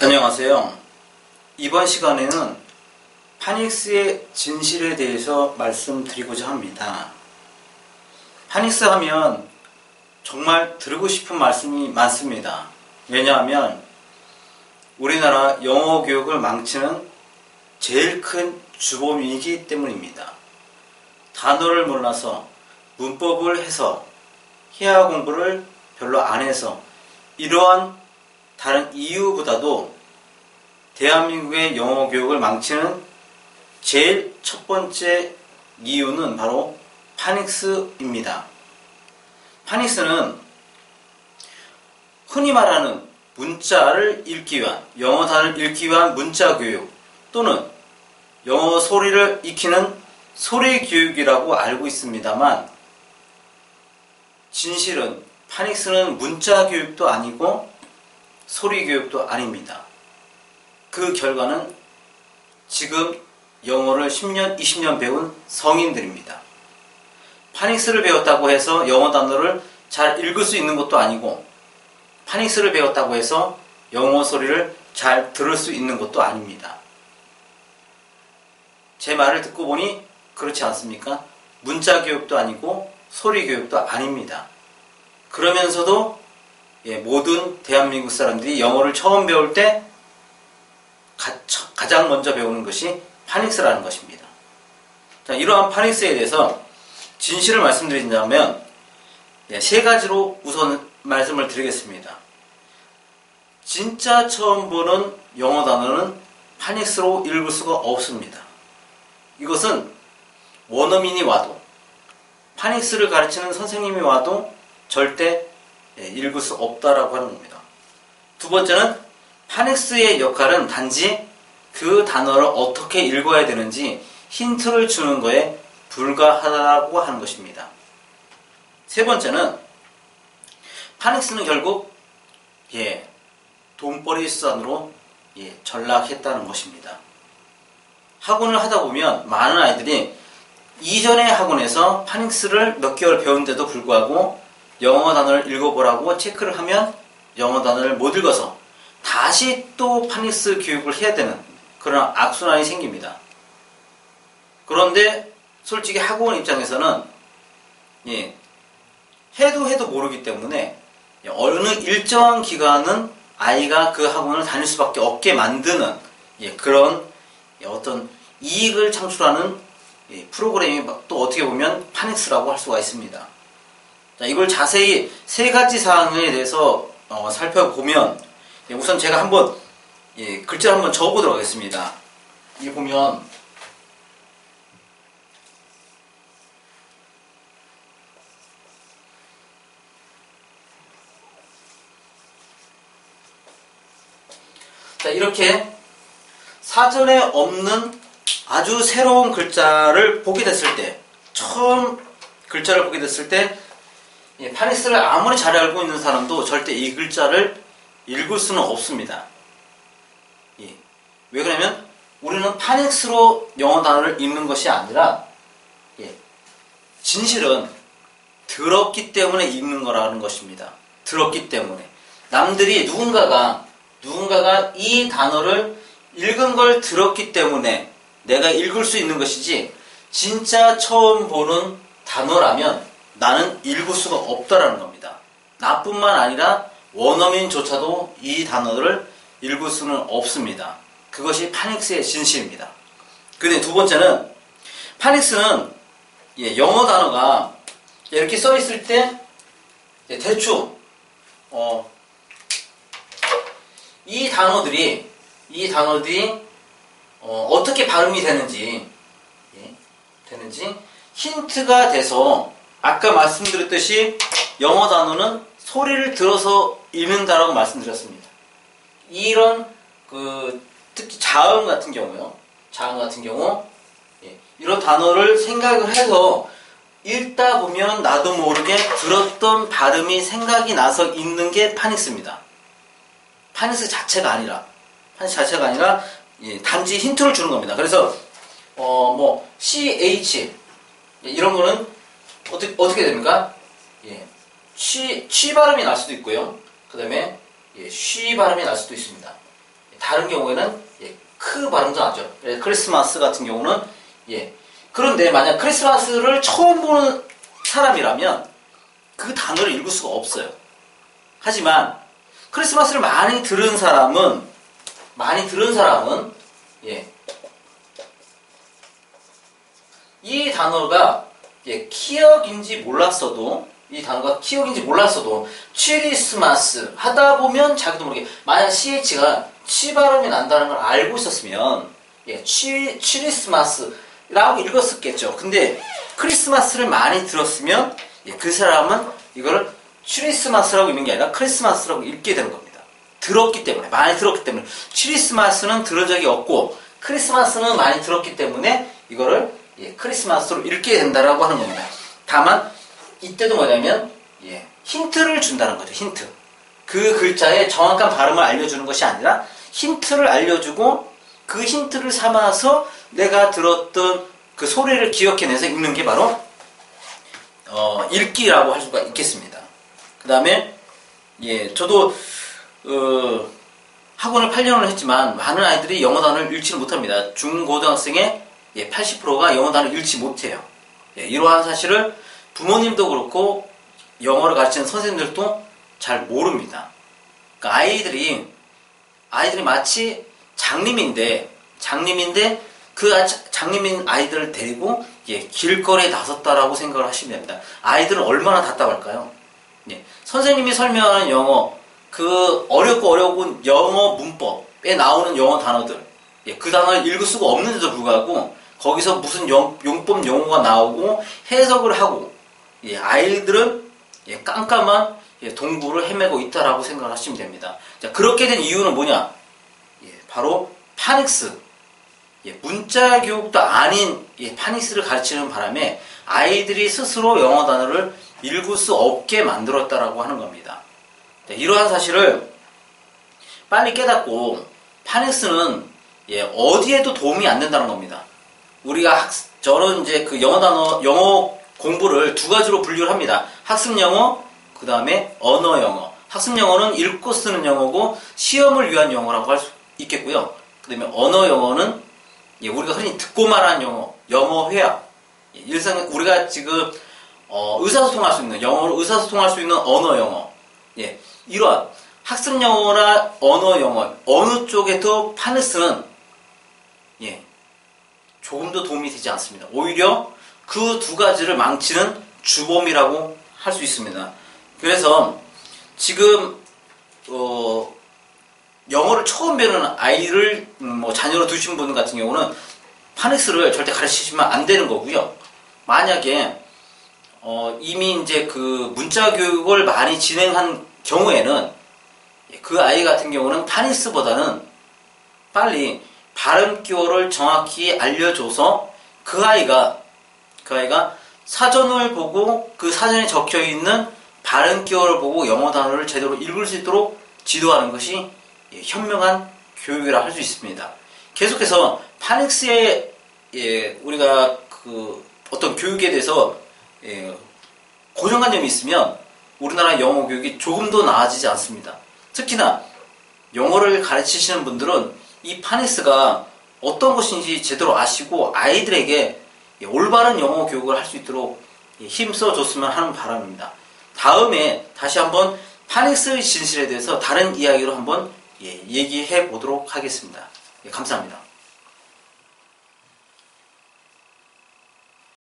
안녕하세요. 이번 시간에는 파닉스의 진실에 대해서 말씀드리고자 합니다. 파닉스 하면 정말 드리고 싶은 말씀이 많습니다. 왜냐하면 우리나라 영어 교육을 망치는 제일 큰 주범이기 때문입니다. 단어를 몰라서 문법을 해서 회화 공부를 별로 안 해서 이러한 다른 이유보다도 대한민국의 영어 교육을 망치는 제일 첫 번째 이유는 바로 파닉스입니다. 파닉스는 흔히 말하는 문자를 읽기 위한, 영어 단어를 읽기 위한 문자 교육 또는 영어 소리를 익히는 소리 교육이라고 알고 있습니다만, 진실은 파닉스는 문자 교육도 아니고 소리 교육도 아닙니다. 그 결과는 지금 영어를 10년, 20년 배운 성인들입니다. 파닉스를 배웠다고 해서 영어 단어를 잘 읽을 수 있는 것도 아니고, 파닉스를 배웠다고 해서 영어 소리를 잘 들을 수 있는 것도 아닙니다. 제 말을 듣고 보니 그렇지 않습니까? 문자 교육도 아니고 소리 교육도 아닙니다. 그러면서도 모든 대한민국 사람들이 영어를 처음 배울 때 가장 먼저 배우는 것이 파닉스라는 것입니다. 자, 이러한 파닉스에 대해서 진실을 말씀드린다면 세 가지로 우선 말씀을 드리겠습니다. 진짜 처음 보는 영어 단어는 파닉스로 읽을 수가 없습니다. 이것은 원어민이 와도, 파닉스를 가르치는 선생님이 와도 절대 읽을 수 없다라고 하는 겁니다. 두 번째는 파닉스의 역할은 단지 그 단어를 어떻게 읽어야 되는지 힌트를 주는 거에 불과하다고 하는 것입니다. 세 번째는 파닉스는 결국 돈벌이 수단으로 전락했다는 것입니다. 학원을 하다 보면 많은 아이들이 이전의 학원에서 파닉스를 몇 개월 배운데도 불구하고 영어 단어를 읽어보라고 체크를 하면 영어 단어를 못 읽어서 다시 또 파닉스 교육을 해야 되는 그런 악순환이 생깁니다. 그런데 솔직히 학원 입장에서는 해도 모르기 때문에 어느 일정한 기간은 아이가 그 학원을 다닐 수밖에 없게 만드는 그런 어떤 이익을 창출하는 프로그램이 또 어떻게 보면 파닉스라고 할 수가 있습니다. 자, 이걸 자세히 세 가지 사항에 대해서 살펴보면, 우선 제가 한번 글자를 한번 적어보도록 하겠습니다. 이 보면 자, 이렇게 사전에 없는 아주 새로운 글자를 보게 됐을 때, 처음 글자를 보게 됐을 때 파닉스를 아무리 잘 알고 있는 사람도 절대 이 글자를 읽을 수는 없습니다. 왜 그러냐면 우리는 파닉스로 영어 단어를 읽는 것이 아니라 진실은 들었기 때문에 읽는 거라는 것입니다. 들었기 때문에 남들이 누군가가 이 단어를 읽은 걸 들었기 때문에 내가 읽을 수 있는 것이지, 진짜 처음 보는 단어라면 나는 읽을 수가 없다라는 겁니다. 나뿐만 아니라 원어민조차도 이 단어를 읽을 수는 없습니다. 그것이 파닉스의 진실입니다. 근데 두 번째는, 파닉스는 영어 단어가 이렇게 써 있을 때 대충 이 단어들이 어떻게 발음이 되는지 힌트가 돼서, 아까 말씀드렸듯이 영어 단어는 소리를 들어서 읽는다라고 말씀드렸습니다. 이런 특히 자음 같은 경우 이런 단어를 생각을 해서 읽다 보면 나도 모르게 들었던 발음이 생각이 나서 읽는 게 파닉스입니다. 파닉스 자체가 아니라 단지 힌트를 주는 겁니다. 그래서 CH 이런 거는 어떻게 됩니까? 취 발음이 날 수도 있고요. 그 다음에 쉬 발음이 날 수도 있습니다. 다른 경우에는 크 발음도 나죠. 크리스마스 같은 경우는 그런데 만약 크리스마스를 처음 보는 사람이라면 그 단어를 읽을 수가 없어요. 하지만 크리스마스를 많이 들은 사람은 이 단어가 키역인지 몰랐어도 치리스마스 하다 보면 자기도 모르게 만약 CH가 치 발음이 난다는 걸 알고 있었으면 치리스마스라고 읽었었겠죠. 근데 크리스마스를 많이 들었으면 그 사람은 이거를 치리스마스라고 읽는 게 아니라 크리스마스라고 읽게 되는 겁니다. 많이 들었기 때문에 치리스마스는 들은 적이 없고 크리스마스는 많이 들었기 때문에 이거를 크리스마스로 읽게 된다라고 하는 겁니다. 다만 이때도 뭐냐면 힌트를 준다는 거죠. 힌트. 그 글자의 정확한 발음을 알려주는 것이 아니라 힌트를 알려주고 그 힌트를 삼아서 내가 들었던 그 소리를 기억해내서 읽는 게 바로 읽기라고 할 수가 있겠습니다. 그 다음에 저도 학원을 8년을 했지만 많은 아이들이 영어 단어를 읽지를 못합니다. 중고등학생의 80%가 영어 단어를 읽지 못해요. 이러한 사실을 부모님도 그렇고 영어를 가르치는 선생님들도 잘 모릅니다. 그러니까 아이들이 마치 장님인데 그 장님인 아이들을 데리고 길거리에 나섰다라고 생각을 하시면 됩니다. 아이들은 얼마나 답답할까요? 선생님이 설명하는 영어, 그 어렵고 어려운 영어 문법에 나오는 영어 단어들, 그 단어를 읽을 수가 없는데도 불구하고 거기서 무슨 용법 용어가 나오고 해석을 하고 아이들은 깜깜한 동굴을 헤매고 있다라고 생각을 하시면 됩니다. 자, 그렇게 된 이유는 뭐냐? 바로 파닉스. 문자 교육도 아닌 파닉스를 가르치는 바람에 아이들이 스스로 영어 단어를 읽을 수 없게 만들었다라고 하는 겁니다. 이러한 사실을 빨리 깨닫고 파닉스는 어디에도 도움이 안 된다는 겁니다. 저는 이제 그 영어 공부를 두 가지로 분류를 합니다. 학습 영어, 그 다음에 언어 영어. 학습 영어는 읽고 쓰는 영어고 시험을 위한 영어라고 할 수 있겠고요. 그 다음에 언어 영어는 우리가 흔히 듣고 말하는 영어 회화. 우리가 지금 의사소통할 수 있는 영어로 의사소통할 수 있는 언어 영어. 이러한 학습 영어나 언어 영어 어느 쪽에도 파닉스는 조금도 도움이 되지 않습니다. 오히려 그 두 가지를 망치는 주범이라고 할 수 있습니다. 그래서 지금 영어를 처음 배우는 아이를 자녀로 두신 분 같은 경우는 파닉스를 절대 가르치시면 안 되는 거고요. 만약에 이미 이제 그 문자 교육을 많이 진행한 경우에는 그 아이 같은 경우는 파닉스보다는 빨리 발음 기호를 정확히 알려줘서 그 아이가 사전을 보고 그 사전에 적혀 있는 발음 기호를 보고 영어 단어를 제대로 읽을 수 있도록 지도하는 것이 현명한 교육이라 할 수 있습니다. 계속해서 파닉스의 우리가 그 어떤 교육에 대해서 고정관념이 있으면 우리나라 영어 교육이 조금 더 나아지지 않습니다. 특히나 영어를 가르치시는 분들은 이 파닉스가 어떤 것인지 제대로 아시고 아이들에게 올바른 영어 교육을 할 수 있도록 힘써줬으면 하는 바람입니다. 다음에 다시 한번 파닉스의 진실에 대해서 다른 이야기로 한번 얘기해 보도록 하겠습니다. 감사합니다.